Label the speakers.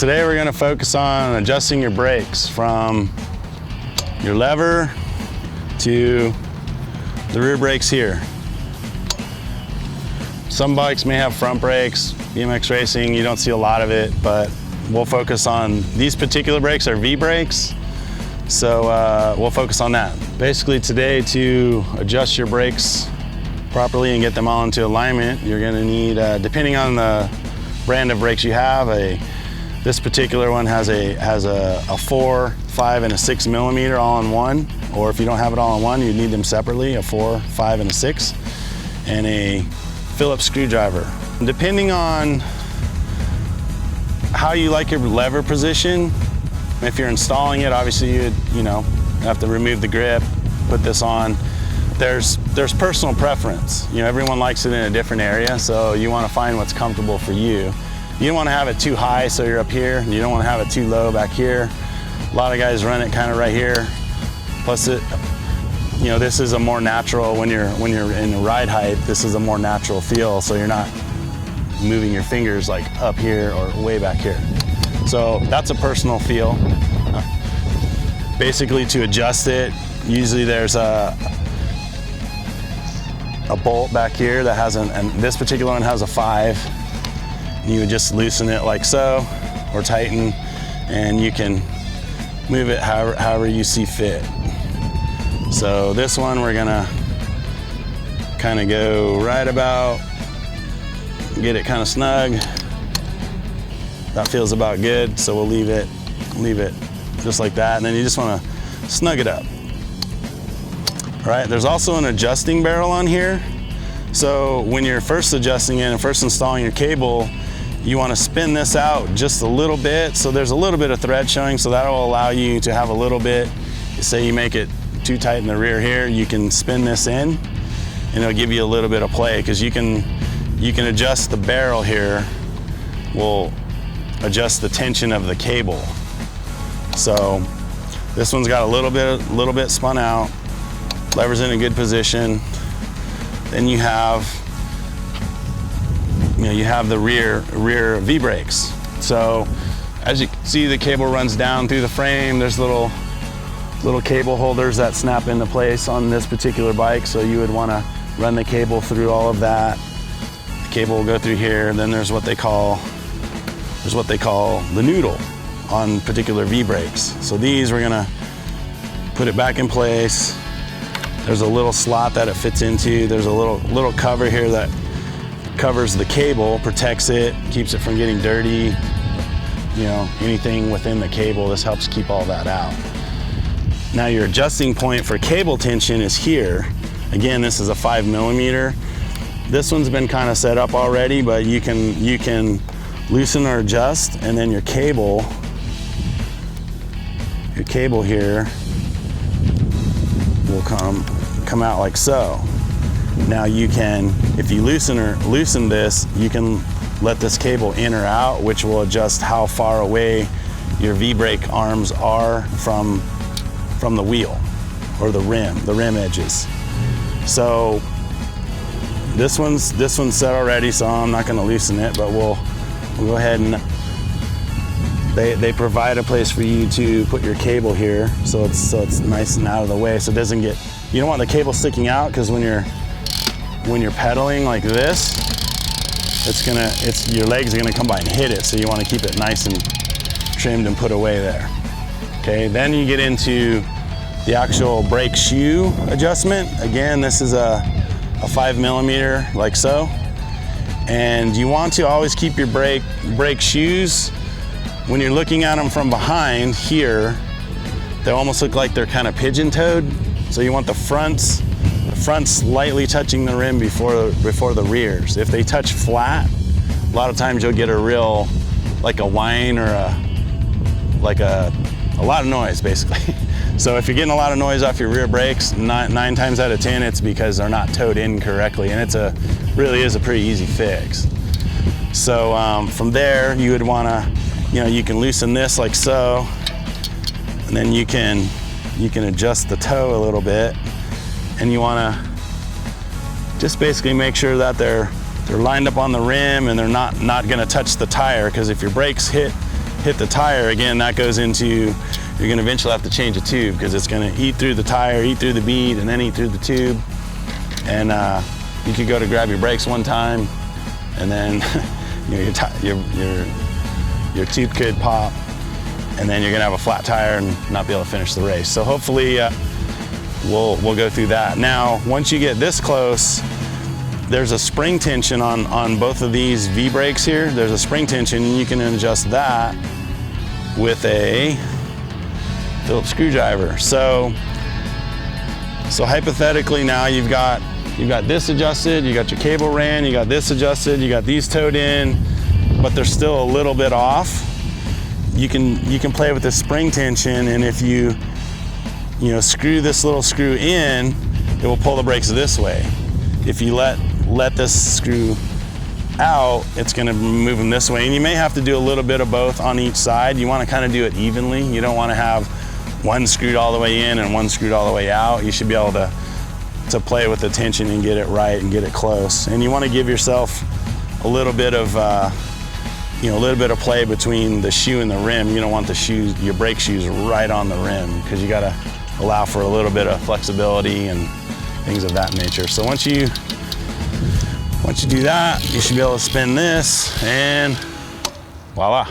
Speaker 1: Today we're going to focus on adjusting your brakes from your lever to the rear brakes here. Some bikes may have front brakes. BMX racing, you don't see a lot of it, but we'll focus on these particular brakes are V brakes. So we'll focus on that. Basically today, to adjust your brakes properly and get them all into alignment, you're going to need, depending on the brand of brakes you have, this particular one has a 4, 5, and a 6 millimeter all in one. Or if you don't have it all in one, you need them separately, a 4, 5, and a 6, and a Phillips screwdriver. Depending on how you like your lever position, if you're installing it, obviously you have to remove the grip, put this on. There's personal preference. Everyone likes it in a different area, so you want to find what's comfortable for you. You don't want to have it too high so you're up here. You don't want to have it too low back here. A lot of guys run it kind of right here. Plus this is a more natural, when you're in ride height, this is a more natural feel, so you're not moving your fingers like up here or way back here. So that's a personal feel. Basically, to adjust it, usually there's a bolt back here that has and this particular one has a 5. You would just loosen it like so, or tighten, and you can move it however you see fit. So this one we're gonna kind of go right about, get it kind of snug. That feels about good, so we'll leave it just like that, and then you just want to snug it up. All right, there's also an adjusting barrel on here. So when you're first adjusting it and first installing your cable, you want to spin this out just a little bit, so there's a little bit of thread showing, so that will allow you to have a little bit. Say you make it too tight in the rear here, you can spin this in and it'll give you a little bit of play, because you can adjust the barrel here, will adjust the tension of the cable. So this one's got a little bit spun out, lever's in a good position. Then you have the rear V brakes. So as you can see, the cable runs down through the frame. There's little cable holders that snap into place on this particular bike. So you would want to run the cable through all of that. The cable will go through here. And then there's what they call the noodle on particular V brakes. So these, we're gonna put it back in place. There's a little slot that it fits into. There's a little cover here that covers the cable, protects it, keeps it from getting dirty. Anything within the cable, this helps keep all that out. Now your adjusting point for cable tension is here. Again, this is a 5 millimeter. This one's been kind of set up already, but you can loosen or adjust, and then your cable here will come out like so. Now you can, if you loosen this, you can let this cable in or out, which will adjust how far away your V-brake arms are from the wheel or the rim edges. So this one's set already, so I'm not going to loosen it, but we'll go ahead and they provide a place for you to put your cable here, so it's nice and out of the way, so it doesn't get, you don't want the cable sticking out, because when you're pedaling like this, your legs are gonna come by and hit it, so you want to keep it nice and trimmed and put away there. Okay, then you get into the actual brake shoe adjustment. Again, this is a 5 millimeter like so, and you want to always keep your brake shoes, when you're looking at them from behind here, they almost look like they're kind of pigeon-toed. So you want the fronts slightly touching the rim before the rears. If they touch flat, a lot of times you'll get a real, like a whine or a lot of noise, basically. So if you're getting a lot of noise off your rear brakes, 9 times out of 10, it's because they're not towed in correctly, and really is a pretty easy fix. So from there, you would want to, you can loosen this like so, and then you can adjust the toe a little bit, and you want to just basically make sure that they're lined up on the rim and they're not going to touch the tire, because if your brakes hit hit the tire, again, that goes into, you're gonna eventually have to change a tube because it's gonna eat through the tire, eat through the bead, and then eat through the tube. And you could go to grab your brakes one time, and then your tube could pop, and then you're gonna have a flat tire and not be able to finish the race. So hopefully we'll go through that. Now, once you get this close, there's a spring tension on both of these V-brakes here. There's a spring tension, and you can adjust that with a Phillips screwdriver. So hypothetically now you've got this adjusted, you got your cable ran, you got this adjusted, you got these towed in, but they're still a little bit off. You can play with the spring tension, and if you screw this little screw in, it will pull the brakes this way. If you let this screw out, it's gonna move them this way. And you may have to do a little bit of both on each side. You wanna kind of do it evenly. You don't wanna have one screwed all the way in and one screwed all the way out. You should be able to play with the tension and get it right and get it close. And you wanna give yourself a little bit of play between the shoe and the rim. You don't want your brake shoes right on the rim, because you gotta allow for a little bit of flexibility and things of that nature. So once you do that, you should be able to spin this, and voila.